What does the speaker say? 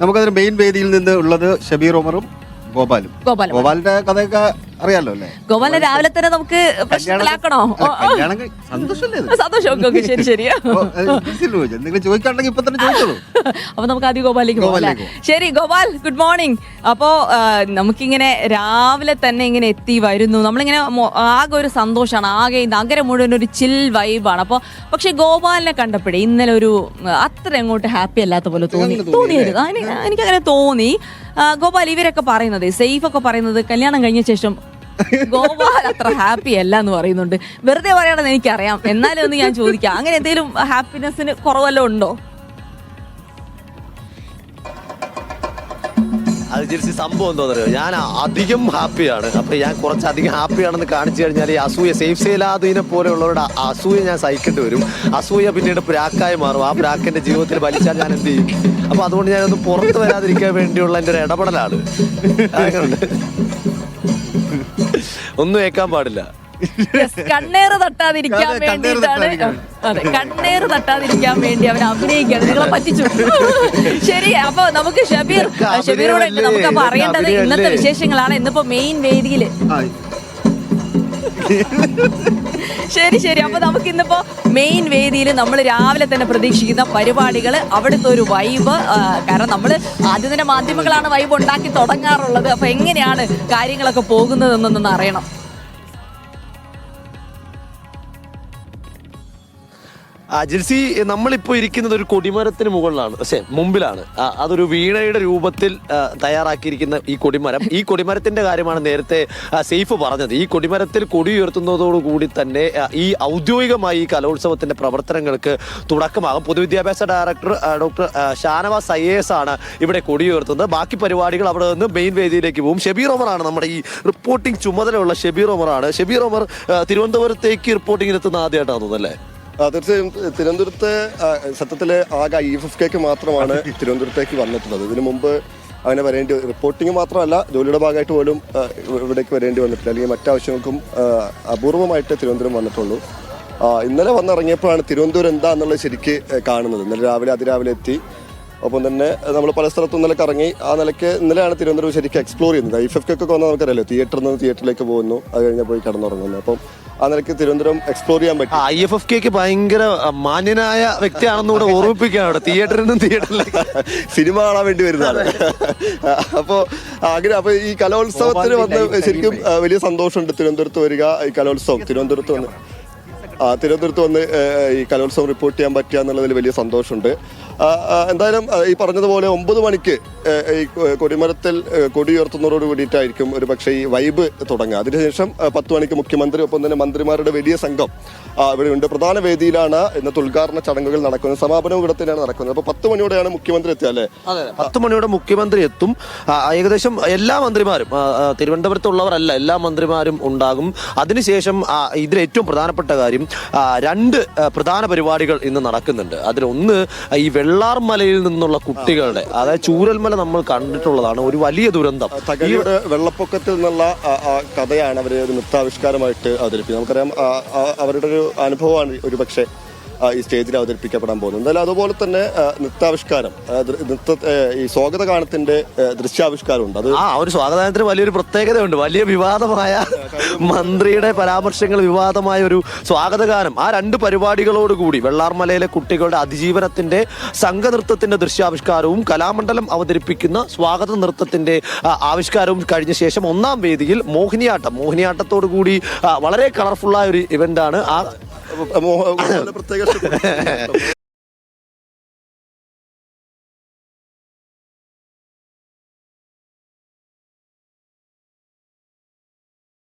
നമുക്കതിന് മെയിൻ വേദിയിൽ നിന്ന് ഉള്ളത് ഷബീർ ഉമറും ഗോപാലിന്റെ കഥയൊക്കെ അറിയാലോ അല്ലേ? ഗോപാലിനെ രാവിലെ തന്നെ നമുക്ക് പ്രശ്നത്തിലാക്കണോ? സന്തോഷം. ഓക്കെ, ശരി ശരി. എന്തെങ്കിലും ചോദിക്കാണ്ടെങ്കിൽ ഇപ്പൊ തന്നെ ചോദിച്ചോളൂ. അപ്പൊ നമുക്ക് ആദ്യം ഗോപാലിലേക്ക് പോകാം. ശരി ഗോപാൽ, ഗുഡ് മോർണിംഗ്. അപ്പോ നമുക്കിങ്ങനെ രാവിലെ തന്നെ ഇങ്ങനെ എത്തി വരുന്നു, നമ്മളിങ്ങനെ ആകെ ഒരു സന്തോഷമാണ്, ആകെ നഗരം മുഴുവൻ ഒരു ചിൽ വൈബാണ്. അപ്പൊ പക്ഷെ ഗോപാലിനെ കണ്ടപ്പോഴേ ഇന്നലെ ഒരു അത്ര അങ്ങോട്ട് ഹാപ്പി അല്ലാത്ത പോലെ തോന്നിയത് എനിക്കങ്ങനെ തോന്നി. ഗോപാൽ, ഇവരൊക്കെ പറയുന്നത് സേഫ് ഒക്കെ പറയുന്നത് കല്യാണം കഴിഞ്ഞ ശേഷം ഗോപാൽ അത്ര ഹാപ്പി അല്ല എന്ന് പറയുന്നുണ്ട്. വെറുതെ പറയണമെന്ന് എനിക്കറിയാം, എന്നാലും ഒന്ന് ഞാൻ ചോദിക്കാം, അങ്ങനെ എന്തെങ്കിലും ഹാപ്പിനെസ്സിന് കുറവല്ലോ ഉണ്ടോ? അത് തിരിച്ച് സംഭവം എന്താണെന്നറിയോ, ഞാൻ അധികം ഹാപ്പിയാണ്. അപ്പൊ ഞാൻ കുറച്ചധികം ഹാപ്പിയാണെന്ന് കാണിച്ചു കഴിഞ്ഞാൽ ഈ അസൂയ, സേഫ് സെയിലാദിനെ പോലെയുള്ളവരുടെ അസൂയ ഞാൻ സഹിക്കേണ്ടി വരും. അസൂയ പിന്നീട് പ്രാക്കായി മാറും. ആ പ്രാക്കിന്റെ ജീവിതത്തിൽ വലിച്ചാൽ ഞാൻ എന്ത് ചെയ്യും? അപ്പൊ അതുകൊണ്ട് ഞാനൊന്ന് പുറത്ത് വരാതിരിക്കാൻ വേണ്ടിയുള്ള എൻ്റെ ഒരു ഇടപെടലാണ്. ഒന്നും ഏക്കാൻ പാടില്ല. കണ്ണേറ് തട്ടാതിരിക്കാൻ വേണ്ടിയിട്ടാണ്. അതെ, കണ്ണേറ് തട്ടാതിരിക്കാൻ വേണ്ടി അവൻ അഭിനയിക്കുകയാണ്, നിങ്ങളെ പറ്റിച്ചു. ശരി, അപ്പൊ നമുക്ക് ഷബീറോടെ നമുക്ക് അപ്പൊ അറിയേണ്ടത് ഇന്നത്തെ വിശേഷങ്ങളാണ്. ഇന്നിപ്പോ മെയിൻ വേദിയില്. ശരി ശരി. അപ്പൊ നമുക്ക് ഇന്നിപ്പോ മെയിൻ വേദിയിൽ നമ്മൾ രാവിലെ തന്നെ പ്രതീക്ഷിക്കുന്ന പരിപാടികൾ, അവിടുത്തെ ഒരു വൈബ്. കാരണം നമ്മൾ ആദ്യം തന്നെ മാധ്യമങ്ങളാണ് വൈബ് ഉണ്ടാക്കി തുടങ്ങാറുള്ളത്. അപ്പൊ എങ്ങനെയാണ് കാര്യങ്ങളൊക്കെ പോകുന്നതെന്നൊന്ന് അറിയണം. ജിൽസി, നമ്മളിപ്പോൾ ഇരിക്കുന്നത് ഒരു കൊടിമരത്തിന് മുകളിലാണ്, പക്ഷേ മുമ്പിലാണ്. അതൊരു വീണയുടെ രൂപത്തിൽ തയ്യാറാക്കിയിരിക്കുന്ന ഈ കൊടിമരം. ഈ കൊടിമരത്തിന്റെ കാര്യമാണ് നേരത്തെ സെയ്ഫ് പറഞ്ഞത്. ഈ കൊടിമരത്തിൽ കൊടി ഉയർത്തുന്നതോടുകൂടി തന്നെ ഈ ഔദ്യോഗികമായി ഈ കലോത്സവത്തിന്റെ പ്രവർത്തനങ്ങൾക്ക് തുടക്കമാകും. പൊതുവിദ്യാഭ്യാസ ഡയറക്ടർ ഡോക്ടർ ഷാനവാസ് IAS ആണ് ഇവിടെ കൊടി ഉയർത്തുന്നത്. ബാക്കി പരിപാടികൾ അവിടെ നിന്ന് മെയിൻ വേദിയിലേക്ക് പോകും. ഷബീർ ഉമറാണ് നമ്മുടെ ഈ റിപ്പോർട്ടിംഗ് ചുമതലയുള്ള ഷബീർ ഉമറാണ്. ഷബീർ ഉമർ തിരുവനന്തപുരത്തേക്ക് റിപ്പോർട്ടിംഗ് എത്തുന്ന ആദ്യമായിട്ടാണ് തോന്നുന്നല്ലേ? തീർച്ചയായും തിരുവനന്തപുരത്ത് സത്യത്തില് ആകെ IFFK മാത്രമാണ് തിരുവനന്തപുരത്തേക്ക് വന്നിട്ടുള്ളത്. ഇതിനു മുമ്പ് അങ്ങനെ റിപ്പോർട്ടിംഗ് മാത്രമല്ല, ജോലിയുടെ ഭാഗമായിട്ട് പോലും ഇവിടേക്ക് വരേണ്ടി വന്നിട്ടില്ല. അല്ലെങ്കിൽ മറ്റാവശ്യങ്ങൾക്കും അപൂർവമായിട്ട് തിരുവനന്തപുരം വന്നിട്ടുള്ളൂ. ഇന്നലെ വന്നിറങ്ങിയപ്പോഴാണ് തിരുവനന്തപുരം എന്താന്നുള്ളത് ശരിക്ക് കാണുന്നത്. ഇന്നലെ അതിരാവിലെ എത്തി. ഒപ്പം തന്നെ നമ്മൾ പല സ്ഥലത്തും ഇന്നലെ കറങ്ങി. ആ നിലയ്ക്ക് ഇന്നലെയാണ് തിരുവനന്തപുരം ശരിക്കും എക്സ്പ്ലോർ ചെയ്യുന്നത്. IFFK ഒക്കെ വന്നാൽ നമുക്കറിയാലോ, തിയേറ്ററിൽ നിന്ന് തിയേറ്ററിലേക്ക് പോകുന്നു, അത് കഴിഞ്ഞാൽ പോയി കിടന്നുറങ്ങുന്നു. അപ്പം ആ നിലയ്ക്ക് തിരുവനന്തപുരം എക്സ്പ്ലോർ ചെയ്യാൻ പറ്റും. IFFK ഭയങ്കര മാന്യനായ വ്യക്തിയാണെന്നൂടെ ഓർമ്മിപ്പിക്കുകയാണ് അവിടെ, തിയേറ്ററിൽ നിന്നും തിയേറ്ററിലേക്ക് സിനിമ കാണാൻ വേണ്ടി വരുന്നതാണ്. അപ്പൊ ഈ കലോത്സവത്തിന് വന്ന് ശരിക്കും വലിയ സന്തോഷമുണ്ട്. തിരുവനന്തപുരത്ത് വരിക, ഈ കലോത്സവം തിരുവനന്തപുരത്ത് വന്ന് ഈ കലോത്സവം റിപ്പോർട്ട് ചെയ്യാൻ പറ്റുക എന്നുള്ളതിൽ വലിയ സന്തോഷമുണ്ട്. എന്തായാലും ഈ പറഞ്ഞതുപോലെ 9 മണിക്ക് ഈ കൊടിമരത്തിൽ കൊടി ഉയർത്തുന്നതോട് കൂടിയിട്ടായിരിക്കും ഒരു പക്ഷേ ഈ വൈബ് തുടങ്ങുക. അതിനുശേഷം 10 മണിക്ക് മുഖ്യമന്ത്രി, ഒപ്പം തന്നെ മന്ത്രിമാരുടെ വലിയ സംഘം ഇവിടെ ഉണ്ട്. പ്രധാന വേദിയിലാണ് ഇന്നത്തെ ഉദ്ഘാടന ചടങ്ങുകൾ നടക്കുന്നത്. സമാപനവും ഇവിടെ തന്നെയാണ് നടക്കുന്നത്. അപ്പൊ 10 മണിയോടെയാണ് മുഖ്യമന്ത്രി എത്തുക അല്ലേ? അതെ, 10 മണിയോടെ മുഖ്യമന്ത്രി എത്തും. ഏകദേശം എല്ലാ മന്ത്രിമാരും, തിരുവനന്തപുരത്തുള്ളവരല്ല, എല്ലാ മന്ത്രിമാരും ഉണ്ടാകും. അതിനുശേഷം ഇതിൽ ഏറ്റവും പ്രധാനപ്പെട്ട കാര്യം, 2 പ്രധാന പരിപാടികൾ ഇന്ന് നടക്കുന്നുണ്ട്. അതിലൊന്ന് ഈ വെള്ളാർമലയിൽ നിന്നുള്ള കുട്ടികളുടെ, അതായത് ചൂരൽമല നമ്മൾ കണ്ടിട്ടുള്ളതാണ്, ഒരു വലിയ ദുരന്തം. തകഴിയുടെ വെള്ളപ്പൊക്കത്തിൽ നിന്നുള്ള കഥയാണ് അവർ ഒരു നൃത്താവിഷ്കാരമായിട്ട് അവതരിപ്പിക്കുന്നത്. നമുക്കറിയാം, അവരുടെ ഒരു അനുഭവമാണ് ഒരു പക്ഷേ ഈ സ്റ്റേജിൽ അവതരിപ്പിക്കപ്പെടാൻ പോകുന്നത്. എന്തായാലും അതുപോലെ തന്നെ നൃത്താവിഷ്കാരം, ഈ സ്വാഗതഗാനത്തിന്റെ ദൃശ്യാവിഷ്കാരമുണ്ട്. അത് ഒരു സ്വാഗതഗാനത്തിന് വലിയൊരു പ്രത്യേകതയുണ്ട്. വലിയ വിവാദമായ മന്ത്രിയുടെ പരാമർശങ്ങൾ, വിവാദമായ ഒരു സ്വാഗതഗാനം. ആ 2 പരിപാടികളോടുകൂടി വെള്ളാർമലയിലെ കുട്ടികളുടെ അതിജീവനത്തിന്റെ സംഘനൃത്തത്തിന്റെ ദൃശ്യാവിഷ്കാരവും കലാമണ്ഡലം അവതരിപ്പിക്കുന്ന സ്വാഗത നൃത്തത്തിന്റെ ആവിഷ്കാരവും കഴിഞ്ഞ ശേഷം 1ാം വേദിയിൽ മോഹിനിയാട്ടത്തോടു കൂടി വളരെ കളർഫുള്ളായ ഒരു ഇവന്റാണ്.